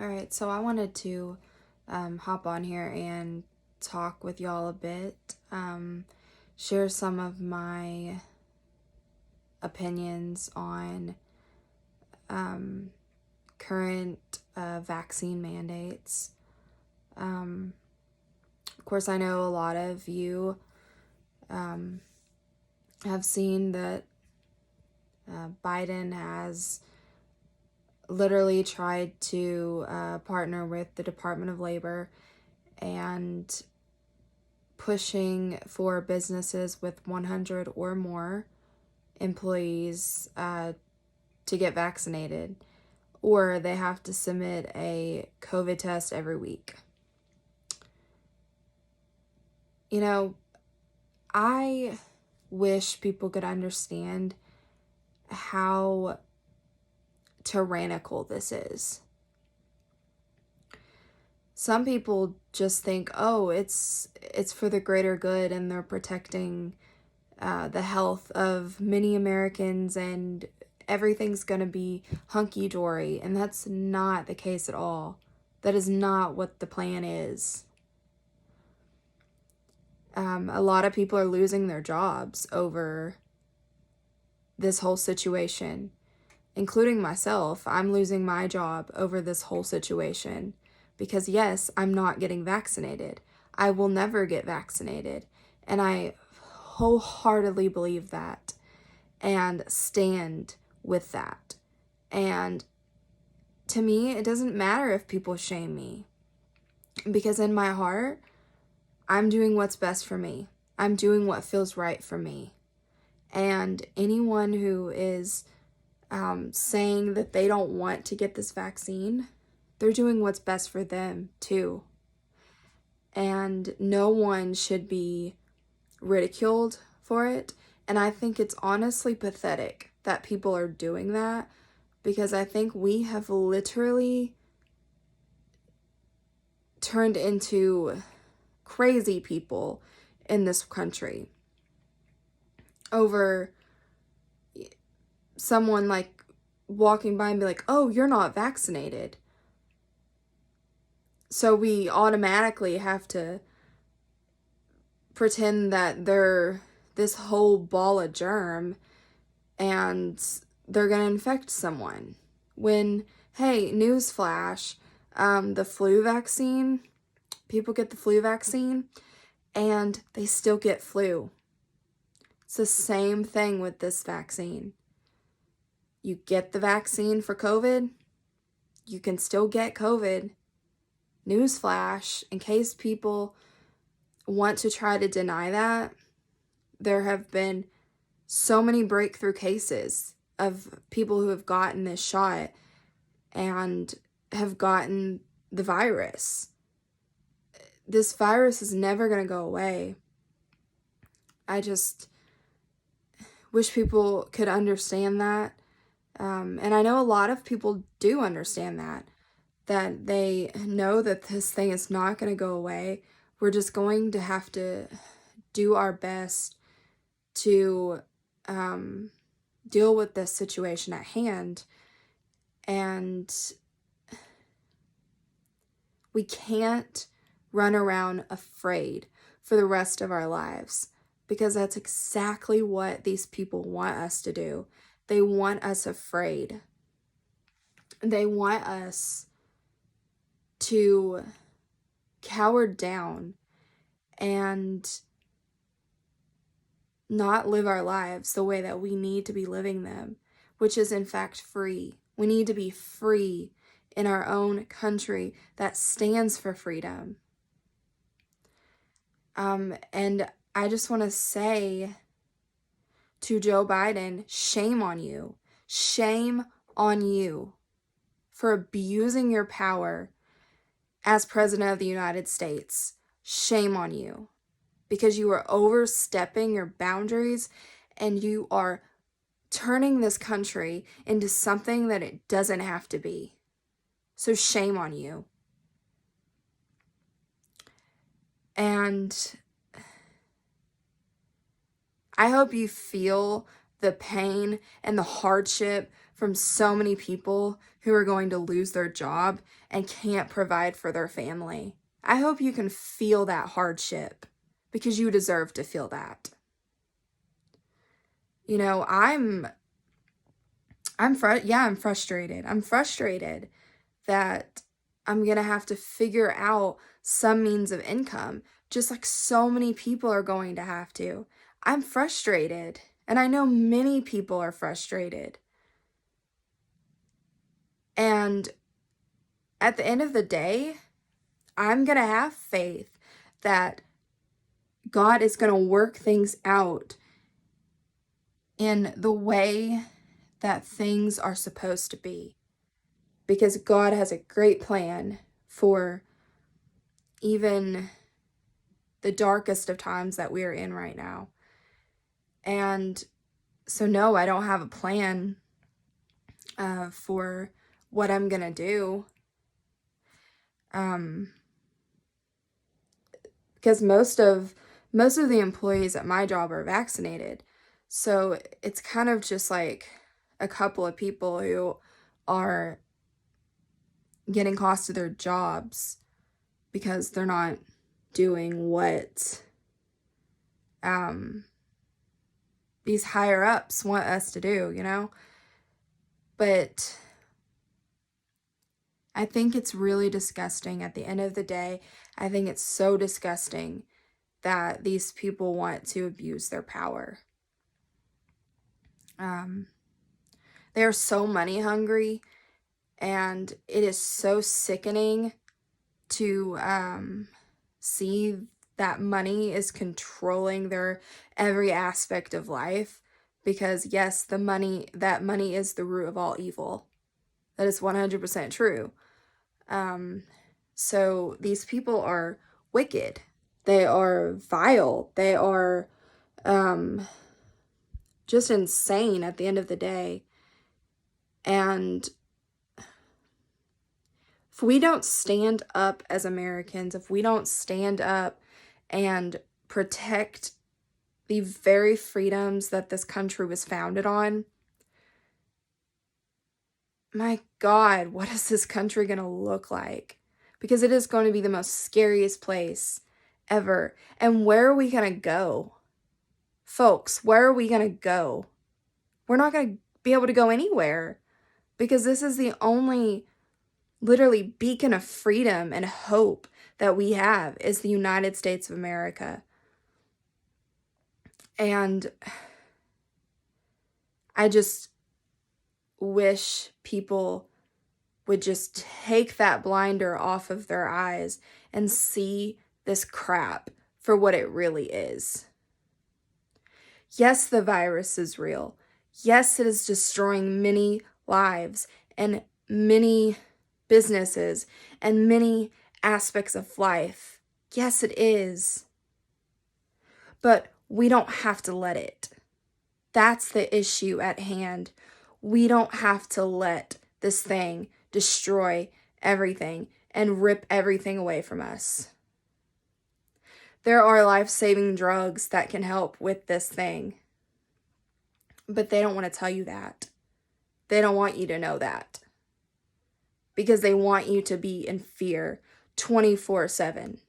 All right, so I wanted to hop on here and talk with y'all a bit, share some of my opinions on current vaccine mandates. Of course, I know a lot of you have seen that Biden has literally tried to partner with the Department of Labor and pushing for businesses with 100 or more employees to get vaccinated, or they have to submit a COVID test every week. You know, I wish people could understand how tyrannical this is. Some people just think, oh, it's for the greater good and they're protecting the health of many Americans and everything's going to be hunky-dory, and that's not the case at all. That is not what the plan is. A lot of people are losing their jobs over this whole situation, including myself. I'm losing my job over this whole situation because, yes, I'm not getting vaccinated. I will never get vaccinated, and I wholeheartedly believe that and stand with that. And to me, it doesn't matter if people shame me, because in my heart, I'm doing what's best for me. I'm doing what feels right for me. And anyone who is saying that they don't want to get this vaccine, they're doing what's best for them too. And no one should be ridiculed for it. And I think it's honestly pathetic that people are doing that, because I think we have literally turned into crazy people in this country over someone like walking by and be like, oh, you're not vaccinated. So we automatically have to pretend that they're this whole ball of germ and they're going to infect someone. When, hey, newsflash, the flu vaccine, people get the flu vaccine and they still get flu. It's the same thing with this vaccine. You get the vaccine for COVID, you can still get COVID. Newsflash, in case people want to try to deny that, there have been so many breakthrough cases of people who have gotten this shot and have gotten the virus. This virus is never going to go away. I just wish people could understand that. And I know a lot of people do understand that they know that this thing is not going to go away. We're just going to have to do our best to deal with this situation at hand. And we can't run around afraid for the rest of our lives, because that's exactly what these people want us to do. They want us afraid. They want us to cower down and not live our lives the way that we need to be living them, which is in fact free. We need to be free in our own country that stands for freedom. And I just want to say to Joe Biden, shame on you. Shame on you for abusing your power as President of the United States. Shame on you, because you are overstepping your boundaries and you are turning this country into something that it doesn't have to be. So shame on you. And I hope you feel the pain and the hardship from so many people who are going to lose their job and can't provide for their family. I hope you can feel that hardship because you deserve to feel that. You know, I'm frustrated. I'm frustrated that I'm going to have to figure out some means of income, just like so many people are going to have to. I'm frustrated, and I know many people are frustrated. And at the end of the day, I'm going to have faith that God is going to work things out in the way that things are supposed to be. Because God has a great plan for even the darkest of times that we are in right now. And so, no, I don't have a plan for what I'm going to do. Because most of the employees at my job are vaccinated. So it's kind of just like a couple of people who are getting cost of their jobs because they're not doing what these higher ups want us to do, you know? But I think it's really disgusting at the end of the day. I think it's so disgusting that these people want to abuse their power. They are so money hungry, and it is so sickening to see that money is controlling their every aspect of life. Because yes, that money is the root of all evil. That is 100% true. So these people are wicked. They are vile. They are just insane at the end of the day. And if we don't stand up as Americans, if we don't stand up and protect the very freedoms that this country was founded on, my God, what is this country going to look like? Because it is going to be the most scariest place ever. And where are we going to go? Folks, where are we going to go? We're not going to be able to go anywhere because this is the only literally beacon of freedom and hope that we have is the United States of America. And I just wish people would just take that blinder off of their eyes and see this crap for what it really is. Yes, the virus is real. Yes, it is destroying many lives and many businesses and many aspects of life. Yes, it is. But we don't have to let it. That's the issue at hand. We don't have to let this thing destroy everything and rip everything away from us. There are life-saving drugs that can help with this thing. But they don't want to tell you that. They don't want you to know that. Because they want you to be in fear 24/7.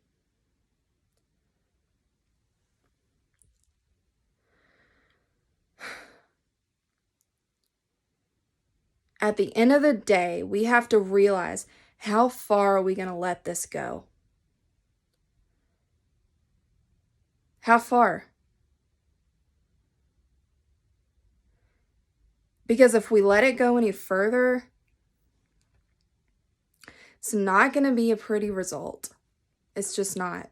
At the end of the day, we have to realize, how far are we going to let this go? How far? Because if we let it go any further, it's not going to be a pretty result. It's just not.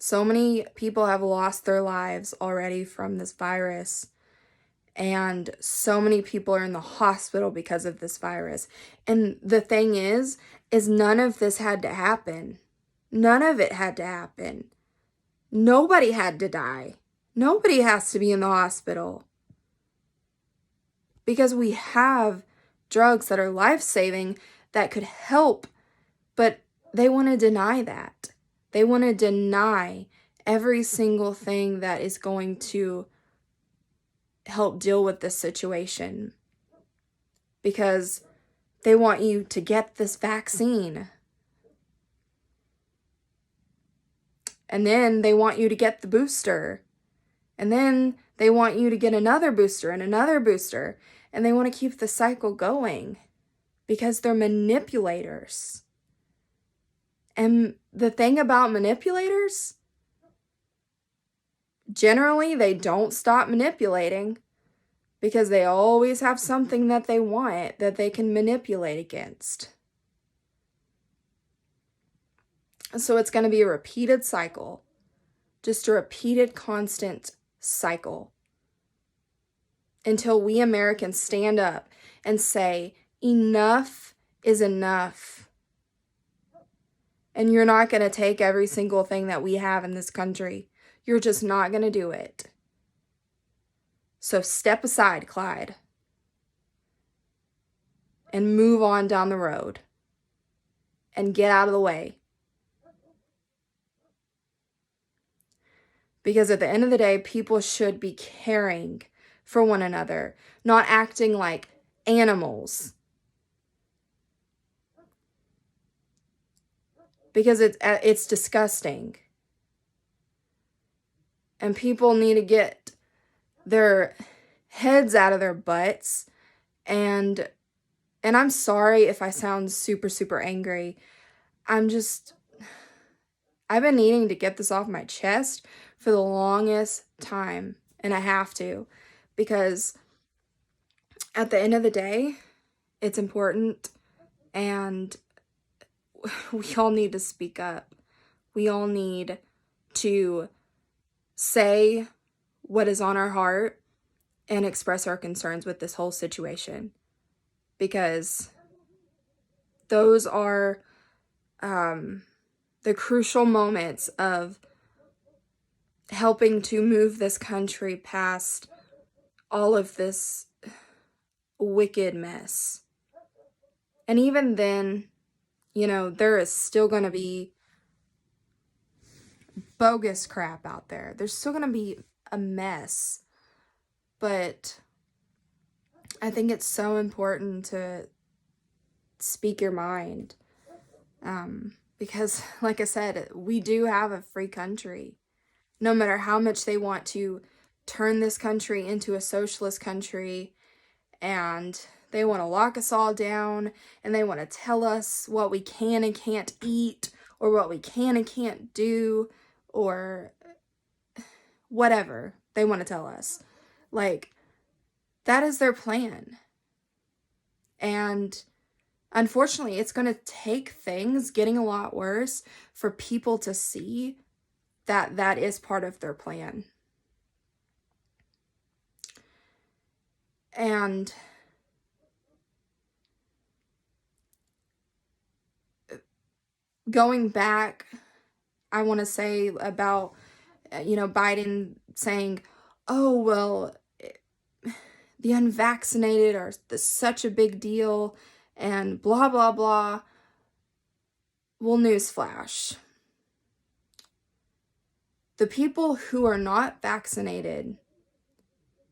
So many people have lost their lives already from this virus. And so many people are in the hospital because of this virus. And the thing is none of this had to happen. None of it had to happen. Nobody had to die. Nobody has to be in the hospital. Because we have drugs that are life-saving that could help, but they want to deny that. They want to deny every single thing that is going to help deal with this situation because they want you to get this vaccine. And then they want you to get the booster. And then they want you to get another booster and another booster. And they want to keep the cycle going because they're manipulators. And the thing about manipulators, generally they don't stop manipulating because they always have something that they want that they can manipulate against. So it's going to be a repeated cycle, just a repeated constant cycle until we Americans stand up and say, enough is enough. And you're not going to take every single thing that we have in this country. You're just not going to do it. So step aside, Clyde, and move on down the road and get out of the way. Because at the end of the day, people should be caring for one another, not acting like animals. Because it's disgusting. And people need to get their heads out of their butts. And I'm sorry if I sound super, super angry. I've been needing to get this off my chest for the longest time. And I have to. Because at the end of the day, it's important. And we all need to speak up. We all need to say what is on our heart and express our concerns with this whole situation. Because those are the crucial moments of helping to move this country past all of this wicked mess. And even then, there is still going to be bogus crap out there. There's still going to be a mess. But I think it's so important to speak your mind. Because, like I said, we do have a free country. No matter how much they want to turn this country into a socialist country, and they want to lock us all down, and they want to tell us what we can and can't eat, or what we can and can't do, or whatever they want to tell us. That is their plan. And unfortunately, it's going to take things getting a lot worse for people to see that that is part of their plan. And going back, I want to say about, Biden saying, oh, well, the unvaccinated are such a big deal and blah, blah, blah. Well, newsflash. The people who are not vaccinated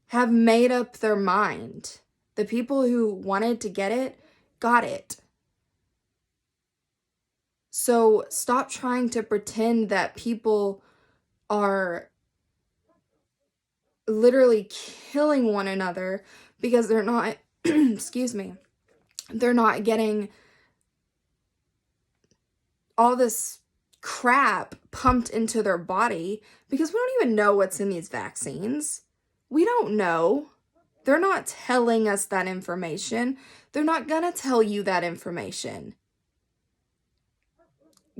have made up their mind. The people who wanted to get it, got it. So stop trying to pretend that people are literally killing one another because they're not, excuse me, they're not getting all this crap pumped into their body, because we don't even know what's in these vaccines. We don't know. They're not telling us that information. They're not gonna tell you that information.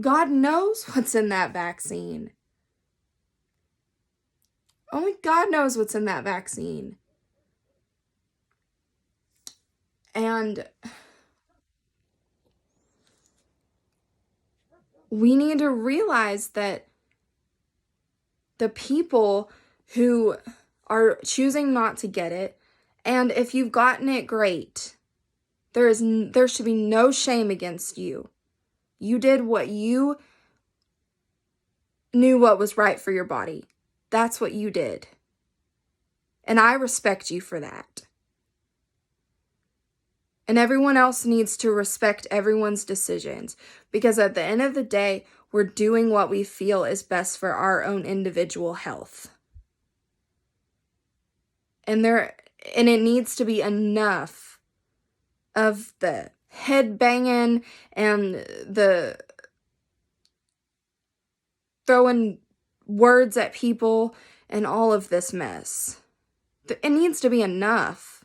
God knows what's in that vaccine. Only God knows what's in that vaccine. And we need to realize that the people who are choosing not to get it, and if you've gotten it, great. There should be no shame against you. You did what you knew what was right for your body. That's what you did. And I respect you for that. And everyone else needs to respect everyone's decisions, because at the end of the day, we're doing what we feel is best for our own individual health. And it needs to be enough of the head banging and the throwing words at people and all of this mess. It needs to be enough.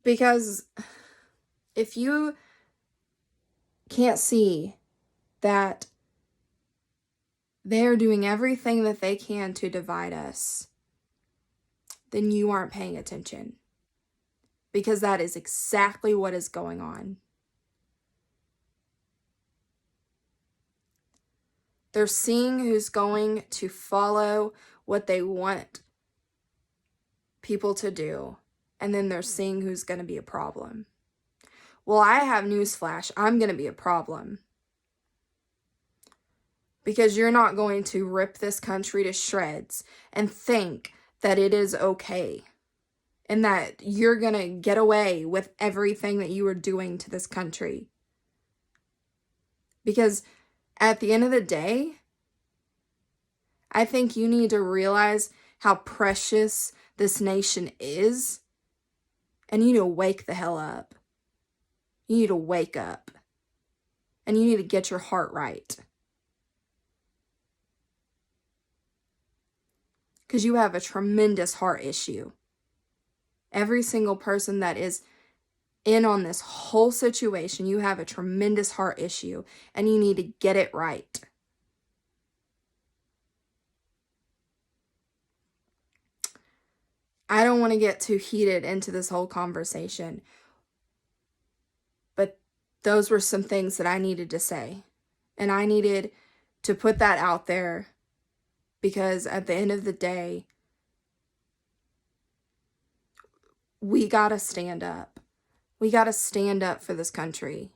Because if you can't see that they're doing everything that they can to divide us, then you aren't paying attention. Because that is exactly what is going on. They're seeing who's going to follow what they want people to do, and then they're seeing who's going to be a problem. Well, I have newsflash. I'm going to be a problem. Because you're not going to rip this country to shreds and think that it is okay and that you're going to get away with everything that you are doing to this country. Because at the end of the day, I think you need to realize how precious this nation is, and you need to wake the hell up. You need to wake up, and you need to get your heart right. Because you have a tremendous heart issue. Every single person that is in on this whole situation, you have a tremendous heart issue, and you need to get it right. I don't want to get too heated into this whole conversation, but those were some things that I needed to say, and I needed to put that out there, because at the end of the day, we gotta stand up. We gotta stand up for this country.